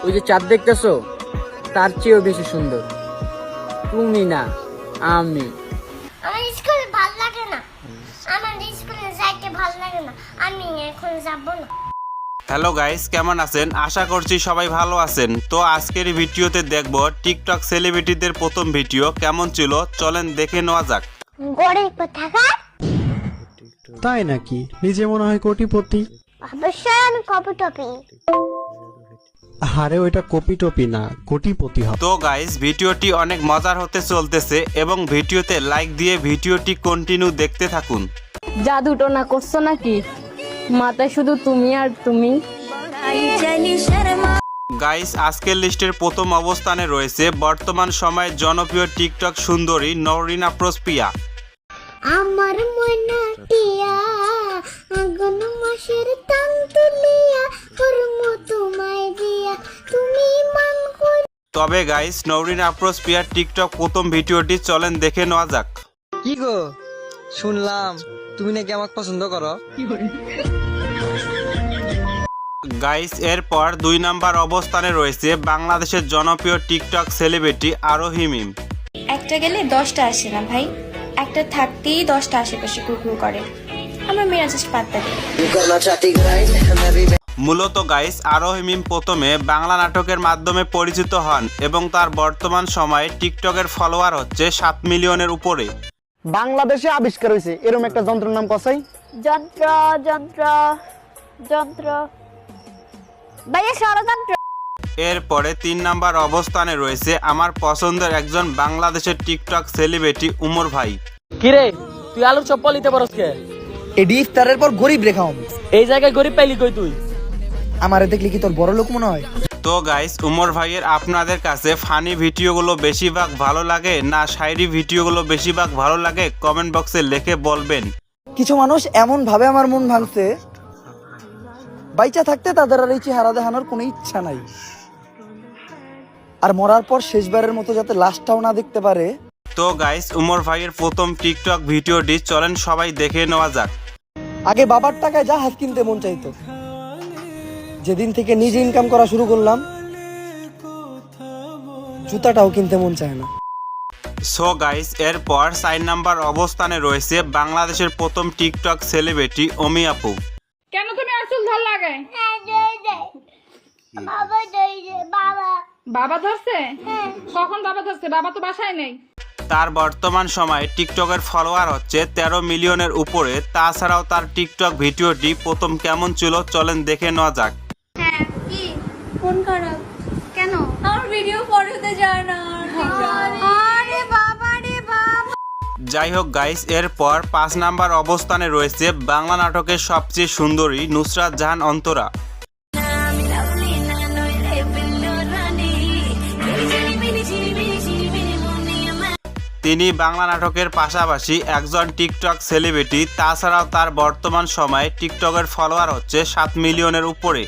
ওই যে চাঁদ দেখতেছো, তার চেয়েও বেশি সুন্দর। তুমি না, আমি। আমার স্কুলে ভালো লাগে না, আমার স্কুলে যাইতে ভালো লাগে না, আমি এখন যাব না। হ্যালো গাইস, কেমন আছেন? আশা করছি সবাই ভালো আছেন। তো আজকের ভিডিওতে দেখব টিকটক সেলিব্রিটিদের প্রথম ভিডিও কেমন ছিল, চলেন দেখে নেওয়া যাক। গরিব কোথাকার? তাই নাকি? নিজে মনে হয় কোটিপতি। অবশ্যই আমি কপি টপি। আরে ওইটা কপি টপি না, কোটিপতি হবে। তো গাইস, ভিডিওটি অনেক মজার হতে চলতেছে এবং ভিডিওতে লাইক দিয়ে ভিডিওটি কন্টিনিউ দেখতে থাকুন। জাদুটো না করছো নাকি? মাথায় শুধু তুমি আর তুমি। গাইস, আজকের লিস্টের প্রথম অবস্থানে রয়েছে বর্তমান সময়ের জনপ্রিয় টিকটক সুন্দরী নওরিন আফরোজ পিয়া। আমার মনা টিয়া আগুন মাসের তাং তুলিয়া করমু তোমায় দিয়া তুমি মান কর। তবে গাইস, নওরিন আফরোজ পিয়ার টিকটক প্রথম ভিডিওটি চলেন দেখে নেওয়া যাক। কি গো, শুনলাম তুমি নাকি আমাকে পছন্দ করো। গাইস, এরপর 2 নাম্বার অবস্থানে রয়েছে বাংলাদেশের জনপ্রিয় টিকটক সেলিব্রিটি আরোহী মিম। একটা গেলে 10টা আসে না ভাই, একটা থাকতেই 10টা আশেপাশে কুকুর করে। আমার মেয়েরা জাস্ট পাত্তা দেয়। মূলত গাইস, আরোহী মিম প্রথমে বাংলা নাটকের মাধ্যমে পরিচিত হন এবং তার বর্তমান সময়ে টিকটকের ফলোয়ার হচ্ছে 7 মিলিয়নের উপরে। বাংলাদেশে আবিষ্কার হয়েছে এরকম একটা যন্ত্রের নাম কসাই। যন্ত্র যন্ত্র যন্ত্র ভাইয়া, ষড়যন্ত্র। এরপরে 3 নাম্বার অবস্থানে রয়েছে আমার পছন্দের একজন বাংলাদেশের টিকটক সেলিব্রিটি উমর ভাই। কিরে, তুই আলুর চপ নিতে পারস কে? এডি ইফতারের পর গরিব রেখা হম। এই জায়গায় গরিব পাইলি কই তুই? আমারে দেখলি কি তোর বড় লোক মনে হয়? তো গাইস, উমর ভাইয়ের আপনাদের কাছে ফানি ভিডিওগুলো বেশিরভাগ ভালো লাগে না শায়রি ভিডিওগুলো বেশিরভাগ ভালো লাগে, কমেন্ট বক্সে লিখে বলবেন। কিছু মানুষ এমন ভাবে আমার মন ভাঙছে, বাইচা থাকতে তাদের আর এই চেহারা দেখানোর কোনো ইচ্ছা নাই, আর মরার পর শেষবারের মতো যাতে লাশটাও না দেখতে পারে। তো গাইস, উমর ভাইয়ের প্রথম টিকটক ভিডিওটি চলেন সবাই দেখে নেওয়া যাক। আগে বাবার টাকায় জাহাজ কিনতে মন চাইতো, যেদিন থেকে নিজে ইনকাম করা শুরু করলাম জুতাটাও কিনতে মন চায় না। সো গাইস, এরপর 4 নাম্বার অবস্থানে রয়েছে বাংলাদেশের প্রথম টিকটক সেলিব্রিটি অমি আপু। কেন তুমি আর চুল ধর লাগে? বাবা দেই যে বাবা। বাবা ধরছে? কখন বাবা ধরছে? বাবা তো বাসায় নেই। তার বর্তমান সময়ে টিকটকের ফলোয়ার হচ্ছে 13 মিলিয়নের উপরে। তাছাড়াও তার টিকটক ভিডিওটি প্রথম কেমন ছিল চলেন দেখে নেওয়া যাক। হ্যাঁ, কি ফোন খারাপ কেন? আমার ভিডিও পড়তে যায় না। আরে বাবা রে বাবা। যাই হোক গাইস, এরপর 5 নাম্বার অবস্থানে রয়েছে বাংলা নাটকের সবচেয়ে সুন্দরী নুসরাত জাহান অন্তরা। তিনি বাংলা নাটকের পাশাপাশি একজন টিকটক সেলিব্রিটি। তাছাড়াও তার বর্তমান সময়ে টিকটকের ফলোয়ার হচ্ছে 7 মিলিয়নের উপরে।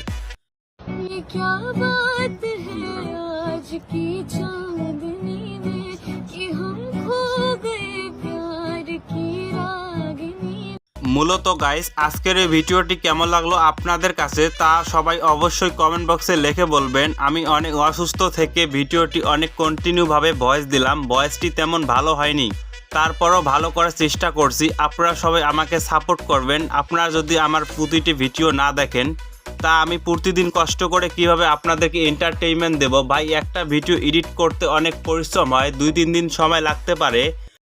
মূলত গাইস, আজকের এই ভিডিওটি কেমন লাগলো আপনাদের কাছে তা সবাই অবশ্যই কমেন্ট বক্সে লিখে বলবেন। আমি অনেক অসুস্থ থেকে ভিডিওটি অনেক কন্টিনিউ ভাবে ভয়েস দিলাম, ভয়েসটি তেমন ভালো হয়নি, তারপরও ভালো করার চেষ্টা করছি। আপনারা সবাই আমাকে সাপোর্ট করবেন। আপনারা যদি আমার প্রতিটি ভিডিও না দেখেন তা আমি প্রতিদিন কষ্ট করে কিভাবে আপনাদেরকে এন্টারটেইনমেন্ট দেব। ভাই, একটা ভিডিও এডিট করতে অনেক পরিশ্রম হয়, 2-3 দিন সময় লাগতে পারে।